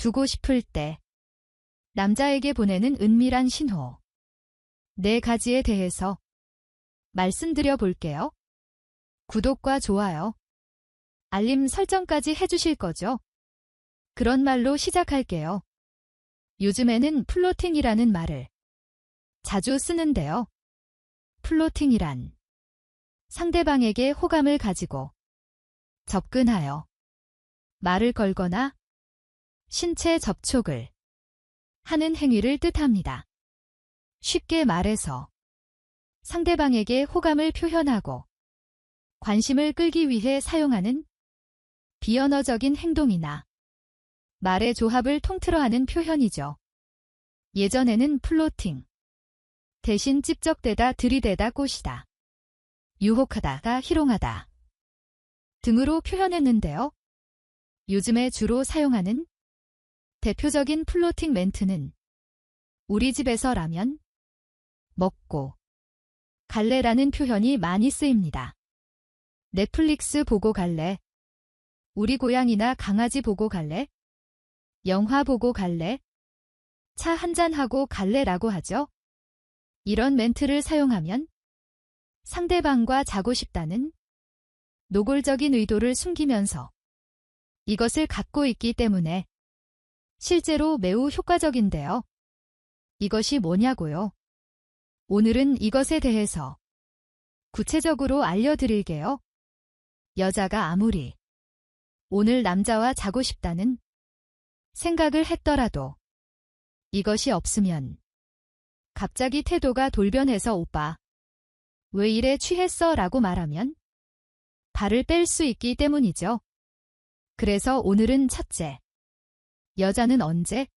두고 싶을 때 남자에게 보내는 은밀한 신호. 4가지에 대해서 말씀드려 볼게요. 구독과 좋아요, 알림 설정까지 해주실 거죠? 그런 말로 시작할게요. 요즘에는 플로팅이라는 말을 자주 쓰는데요. 플로팅이란 상대방에게 호감을 가지고 접근하여 말을 걸거나 신체 접촉을 하는 행위를 뜻합니다. 쉽게 말해서 상대방에게 호감을 표현하고 관심을 끌기 위해 사용하는 비언어적인 행동이나 말의 조합을 통틀어 하는 표현이죠. 예전에는 플로팅, 대신 찝적대다, 들이대다, 꼬시다, 유혹하다가 희롱하다 등으로 표현했는데요. 요즘에 주로 사용하는 대표적인 플로팅 멘트는 우리 집에서 라면 먹고 갈래라는 표현이 많이 쓰입니다. 넷플릭스 보고 갈래? 우리 고양이나 강아지 보고 갈래? 영화 보고 갈래? 차 한잔하고 갈래라고 하죠. 이런 멘트를 사용하면 상대방과 자고 싶다는 노골적인 의도를 숨기면서 이것을 갖고 있기 때문에 실제로 매우 효과적인데요. 이것이 뭐냐고요? 오늘은 이것에 대해서 구체적으로 알려드릴게요. 여자가 아무리 오늘 남자와 자고 싶다는 생각을 했더라도 이것이 없으면 갑자기 태도가 돌변해서 오빠, 왜 이래 취했어? 라고 말하면 발을 뺄 수 있기 때문이죠. 그래서 오늘은 첫째, 여자는 언제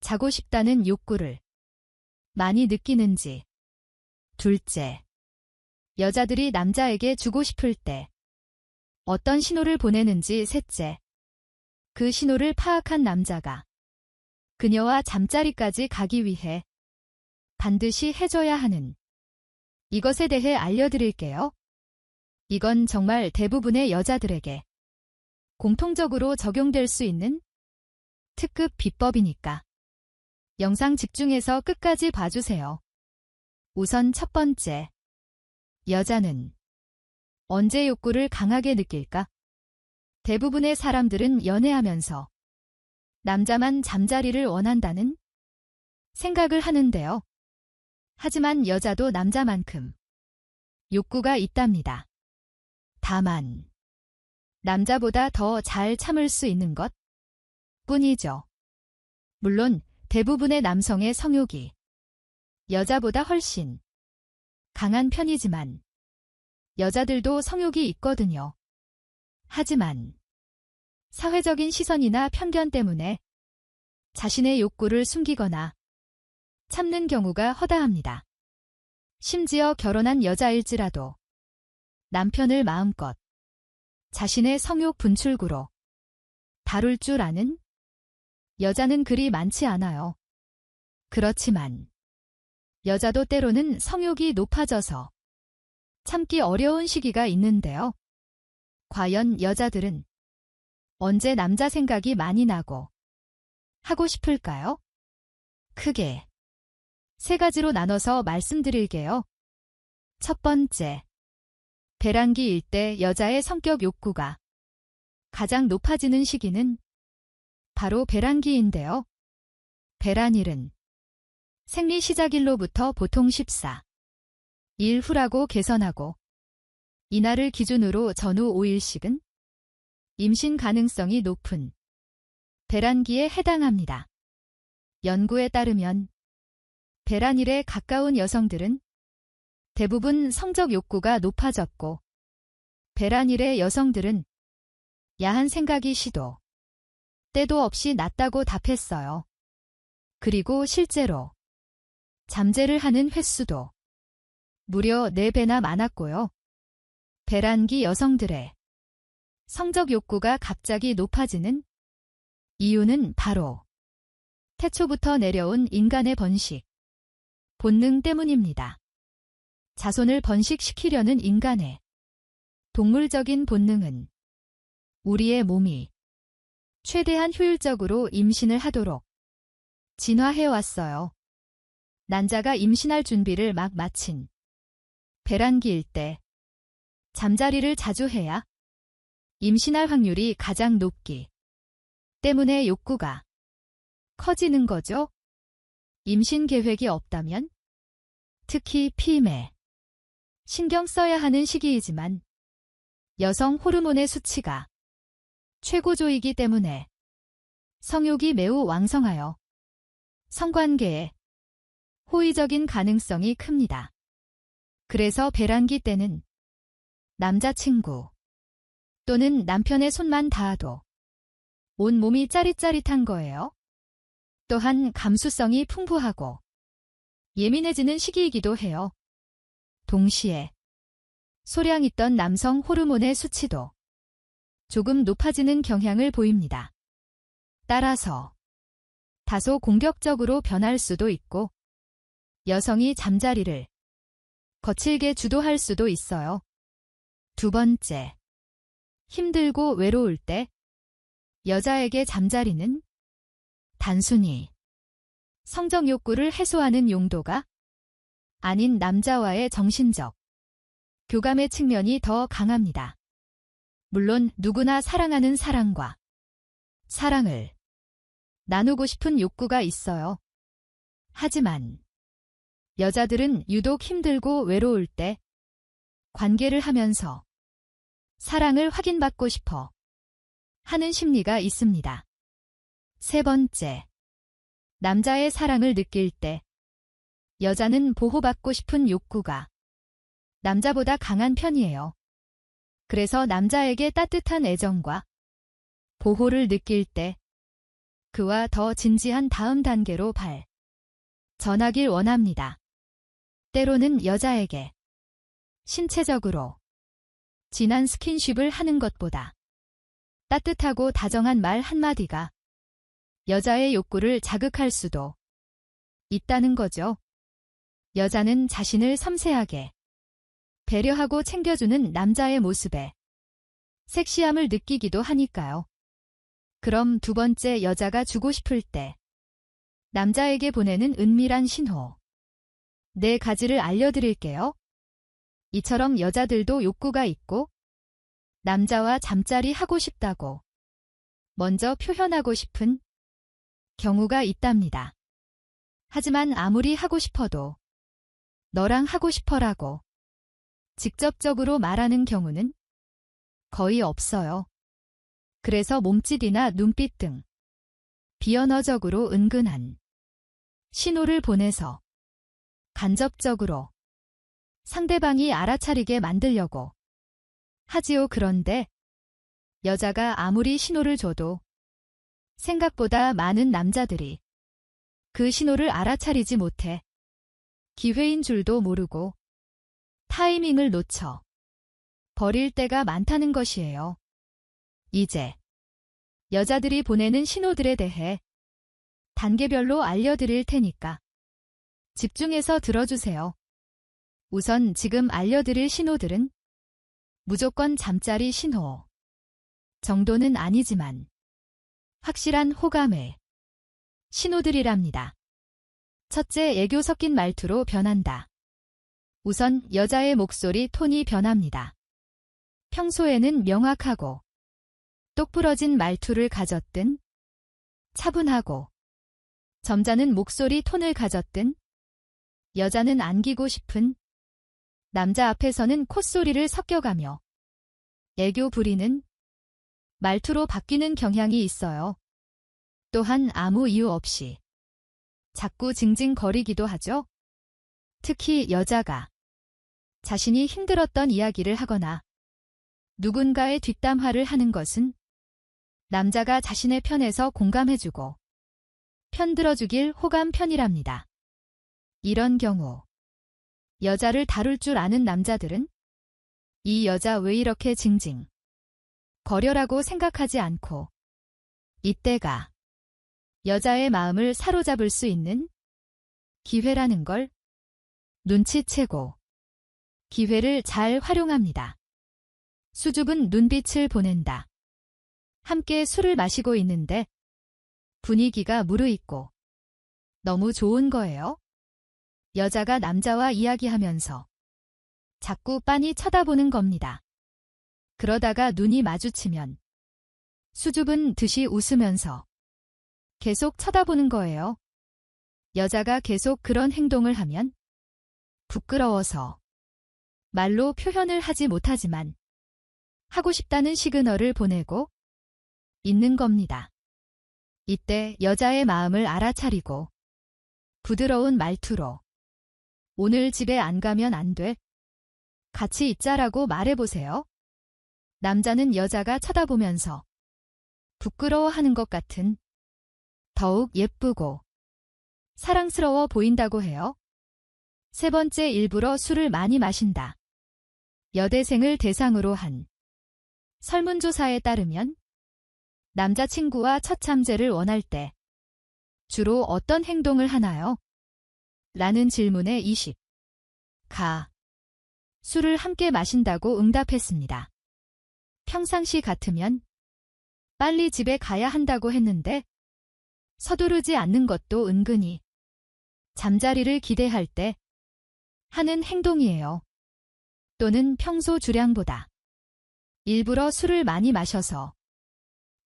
자고 싶다는 욕구를 많이 느끼는지, 둘째, 여자들이 남자에게 주고 싶을 때 어떤 신호를 보내는지, 셋째, 그 신호를 파악한 남자가 그녀와 잠자리까지 가기 위해 반드시 해줘야 하는 이것에 대해 알려드릴게요. 이건 정말 대부분의 여자들에게 공통적으로 적용될 수 있는 특급 비법이니까 영상 집중해서 끝까지 봐주세요. 우선 첫 번째, 여자는 언제 욕구를 강하게 느낄까? 대부분의 사람들은 연애하면서 남자만 잠자리를 원한다는 생각을 하는데요. 하지만 여자도 남자만큼 욕구가 있답니다. 다만 남자보다 더 잘 참을 수 있는 것 뿐이죠. 물론 대부분의 남성의 성욕이 여자보다 훨씬 강한 편이지만 여자들도 성욕이 있거든요. 하지만 사회적인 시선이나 편견 때문에 자신의 욕구를 숨기거나 참는 경우가 허다합니다. 심지어 결혼한 여자일지라도 남편을 마음껏 자신의 성욕 분출구로 다룰 줄 아는 여자는 그리 많지 않아요. 그렇지만 여자도 때로는 성욕이 높아져서 참기 어려운 시기가 있는데요. 과연 여자들은 언제 남자 생각이 많이 나고 하고 싶을까요? 크게 3가지로 나눠서 말씀드릴게요. 첫 번째, 배란기일 때 여자의 성격 욕구가 가장 높아지는 시기는 바로 배란기인데요. 배란일은 생리 시작일로부터 보통 14일 후라고 계산하고 이날을 기준으로 전후 5일씩은 임신 가능성이 높은 배란기에 해당합니다. 연구에 따르면 배란일에 가까운 여성들은 대부분 성적 욕구가 높아졌고 배란일의 여성들은 야한 생각이 시도 때도 없이 났다고 답했어요. 그리고 실제로 잠재를 하는 횟수도 무려 4배나 많았고요. 배란기 여성들의 성적 욕구가 갑자기 높아지는 이유는 바로 태초부터 내려온 인간의 번식, 본능 때문입니다. 자손을 번식시키려는 인간의 동물적인 본능은 우리의 몸이 최대한 효율적으로 임신을 하도록 진화해왔어요. 난자가 임신할 준비를 막 마친 배란기일 때 잠자리를 자주 해야 임신할 확률이 가장 높기 때문에 욕구가 커지는 거죠. 임신 계획이 없다면 특히 피임에 신경 써야 하는 시기이지만 여성 호르몬의 수치가 최고조이기 때문에 성욕이 매우 왕성하여 성관계에 호의적인 가능성이 큽니다. 그래서 배란기 때는 남자친구 또는 남편의 손만 닿아도 온몸이 짜릿짜릿한 거예요. 또한 감수성이 풍부하고 예민해지는 시기이기도 해요. 동시에 소량 있던 남성 호르몬의 수치도 조금 높아지는 경향을 보입니다. 따라서 다소 공격적으로 변할 수도 있고 여성이 잠자리를 거칠게 주도할 수도 있어요. 두 번째, 힘들고 외로울 때 여자에게 잠자리는 단순히 성적 욕구를 해소하는 용도가 아닌 남자와의 정신적 교감의 측면이 더 강합니다. 물론 누구나 사랑하는 사람과 사랑을 나누고 싶은 욕구가 있어요. 하지만 여자들은 유독 힘들고 외로울 때 관계를 하면서 사랑을 확인받고 싶어 하는 심리가 있습니다. 세 번째, 남자의 사랑을 느낄 때 여자는 보호받고 싶은 욕구가 남자보다 강한 편이에요. 그래서 남자에게 따뜻한 애정과 보호를 느낄 때 그와 더 진지한 다음 단계로 전하길 원합니다. 때로는 여자에게 신체적으로 진한 스킨십을 하는 것보다 따뜻하고 다정한 말 한마디가 여자의 욕구를 자극할 수도 있다는 거죠. 여자는 자신을 섬세하게 배려하고 챙겨주는 남자의 모습에 섹시함을 느끼기도 하니까요. 그럼 두 번째, 여자가 주고 싶을 때 남자에게 보내는 은밀한 신호. 네 가지를 알려드릴게요. 이처럼 여자들도 욕구가 있고 남자와 잠자리 하고 싶다고 먼저 표현하고 싶은 경우가 있답니다. 하지만 아무리 하고 싶어도 너랑 하고 싶어라고 직접적으로 말하는 경우는 거의 없어요. 그래서 몸짓이나 눈빛 등 비언어적으로 은근한 신호를 보내서 간접적으로 상대방이 알아차리게 만들려고 하지요. 그런데 여자가 아무리 신호를 줘도 생각보다 많은 남자들이 그 신호를 알아차리지 못해 기회인 줄도 모르고 타이밍을 놓쳐 버릴 때가 많다는 것이에요. 이제 여자들이 보내는 신호들에 대해 단계별로 알려드릴 테니까 집중해서 들어주세요. 우선 지금 알려드릴 신호들은 무조건 잠자리 신호 정도는 아니지만 확실한 호감의 신호들이랍니다. 첫째, 애교 섞인 말투로 변한다. 우선 여자의 목소리 톤이 변합니다. 평소에는 명확하고 똑부러진 말투를 가졌든 차분하고 점잖은 목소리 톤을 가졌든 여자는 안기고 싶은 남자 앞에서는 콧소리를 섞여가며 애교 부리는 말투로 바뀌는 경향이 있어요. 또한 아무 이유 없이 자꾸 징징거리기도 하죠. 특히 여자가 자신이 힘들었던 이야기를 하거나 누군가의 뒷담화를 하는 것은 남자가 자신의 편에서 공감해주고 편들어주길 호감 편이랍니다. 이런 경우 여자를 다룰 줄 아는 남자들은 이 여자 왜 이렇게 징징 거려라고 생각하지 않고 이때가 여자의 마음을 사로잡을 수 있는 기회라는 걸 눈치채고 기회를 잘 활용합니다. 수줍은 눈빛을 보낸다. 함께 술을 마시고 있는데 분위기가 무르익고 너무 좋은 거예요. 여자가 남자와 이야기하면서 자꾸 빤히 쳐다보는 겁니다. 그러다가 눈이 마주치면 수줍은 듯이 웃으면서 계속 쳐다보는 거예요. 여자가 계속 그런 행동을 하면 부끄러워서 말로 표현을 하지 못하지만 하고 싶다는 시그널을 보내고 있는 겁니다. 이때 여자의 마음을 알아차리고 부드러운 말투로 오늘 집에 안 가면 안 돼. 같이 있자라고 말해보세요. 남자는 여자가 쳐다보면서 부끄러워하는 것 같은 더욱 예쁘고 사랑스러워 보인다고 해요. 세 번째, 일부러 술을 많이 마신다. 여대생을 대상으로 한 설문조사에 따르면 남자친구와 첫 잠재를 원할 때 주로 어떤 행동을 하나요? 라는 질문에 20가 술을 함께 마신다고 응답했습니다. 평상시 같으면 빨리 집에 가야 한다고 했는데 서두르지 않는 것도 은근히 잠자리를 기대할 때 하는 행동이에요. 또는 평소 주량보다 일부러 술을 많이 마셔서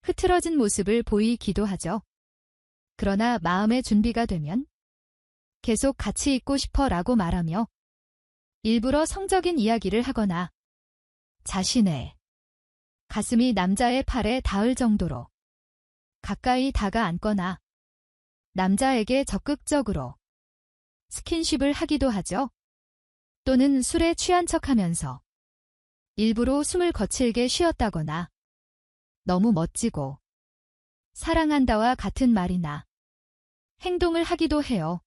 흐트러진 모습을 보이기도 하죠. 그러나 마음의 준비가 되면 계속 같이 있고 싶어 라고 말하며 일부러 성적인 이야기를 하거나 자신의 가슴이 남자의 팔에 닿을 정도로 가까이 다가앉거나 남자에게 적극적으로 스킨십을 하기도 하죠. 또는 술에 취한 척하면서 일부러 숨을 거칠게 쉬었다거나 너무 멋지고 사랑한다와 같은 말이나 행동을 하기도 해요.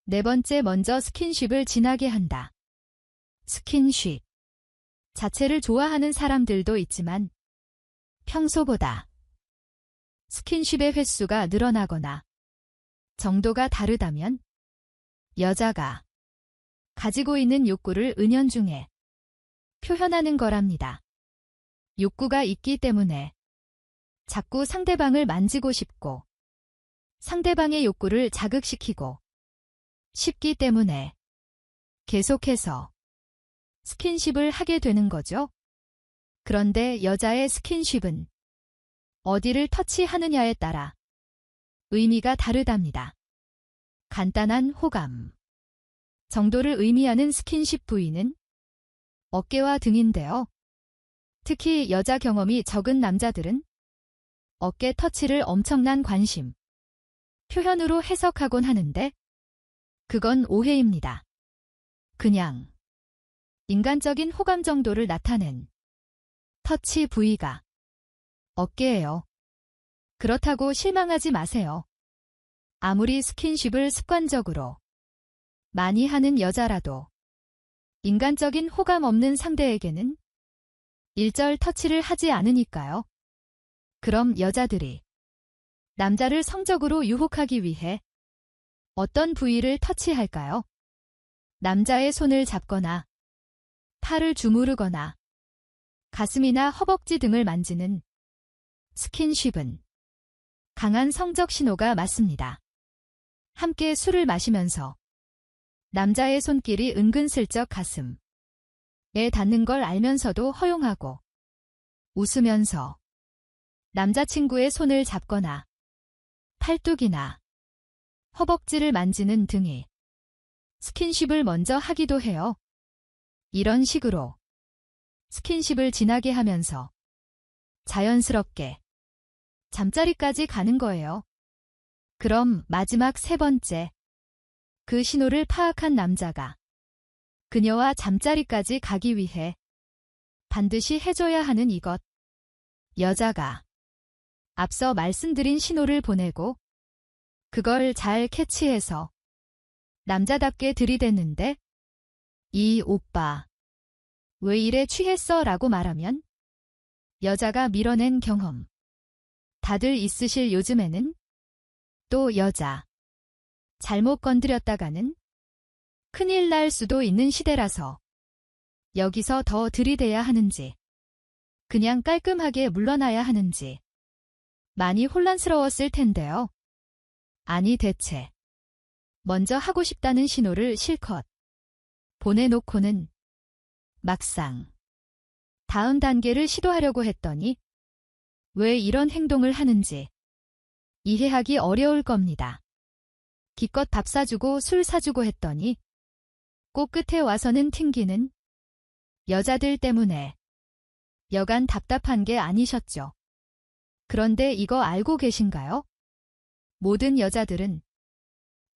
네 번째, 먼저 스킨십을 진하게 한다. 스킨십 자체를 좋아하는 사람들도 있지만 평소보다 스킨십의 횟수가 늘어나거나 정도가 다르다면 여자가 가지고 있는 욕구를 은연중에 표현하는 거랍니다. 욕구가 있기 때문에 자꾸 상대방을 만지고 싶고 상대방의 욕구를 자극시키고 싶기 때문에 계속해서 스킨십을 하게 되는 거죠. 그런데 여자의 스킨십은 어디를 터치하느냐에 따라 의미가 다르답니다. 간단한 호감 정도를 의미하는 스킨십 부위는 어깨와 등인데요. 특히 여자 경험이 적은 남자들은 어깨 터치를 엄청난 관심 표현으로 해석하곤 하는데 그건 오해입니다. 그냥 인간적인 호감 정도를 나타낸 터치 부위가 어깨예요. 그렇다고 실망하지 마세요. 아무리 스킨십을 습관적으로 많이 하는 여자라도 인간적인 호감 없는 상대에게는 일절 터치를 하지 않으니까요. 그럼 여자들이 남자를 성적으로 유혹하기 위해 어떤 부위를 터치할까요? 남자의 손을 잡거나 팔을 주무르거나 가슴이나 허벅지 등을 만지는 스킨십은 강한 성적 신호가 맞습니다. 함께 술을 마시면서 남자의 손길이 은근슬쩍 가슴에 닿는 걸 알면서도 허용하고 웃으면서 남자친구의 손을 잡거나 팔뚝이나 허벅지를 만지는 등의 스킨십을 먼저 하기도 해요. 이런 식으로 스킨십을 진하게 하면서 자연스럽게 잠자리까지 가는 거예요. 그럼 마지막 세 번째, 그 신호를 파악한 남자가 그녀와 잠자리까지 가기 위해 반드시 해줘야 하는 이것. 여자가 앞서 말씀드린 신호를 보내고 그걸 잘 캐치해서 남자답게 들이댔는데 이 오빠 왜 이래 취했어? 라고 말하면 여자가 밀어낸 경험 다들 있으실 요즘에는 또 여자 잘못 건드렸다가는 큰일 날 수도 있는 시대라서 여기서 더 들이대야 하는지 그냥 깔끔하게 물러나야 하는지 많이 혼란스러웠을 텐데요. 아니 대체 먼저 하고 싶다는 신호를 실컷 보내놓고는 막상 다음 단계를 시도하려고 했더니 왜 이런 행동을 하는지 이해하기 어려울 겁니다. 기껏 밥 사주고 술 사주고 했더니 꼭 끝에 와서는 튕기는 여자들 때문에 여간 답답한 게 아니셨죠. 그런데 이거 알고 계신가요? 모든 여자들은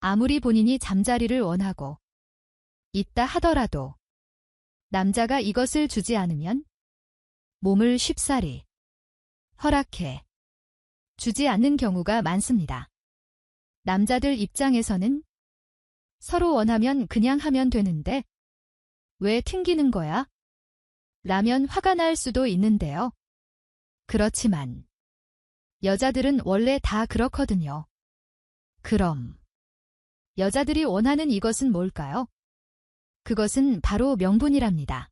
아무리 본인이 잠자리를 원하고 있다 하더라도 남자가 이것을 주지 않으면 몸을 쉽사리 허락해 주지 않는 경우가 많습니다. 남자들 입장에서는 서로 원하면 그냥 하면 되는데 왜 튕기는 거야? 라면 화가 날 수도 있는데요. 그렇지만 여자들은 원래 다 그렇거든요. 그럼 여자들이 원하는 이것은 뭘까요? 그것은 바로 명분이랍니다.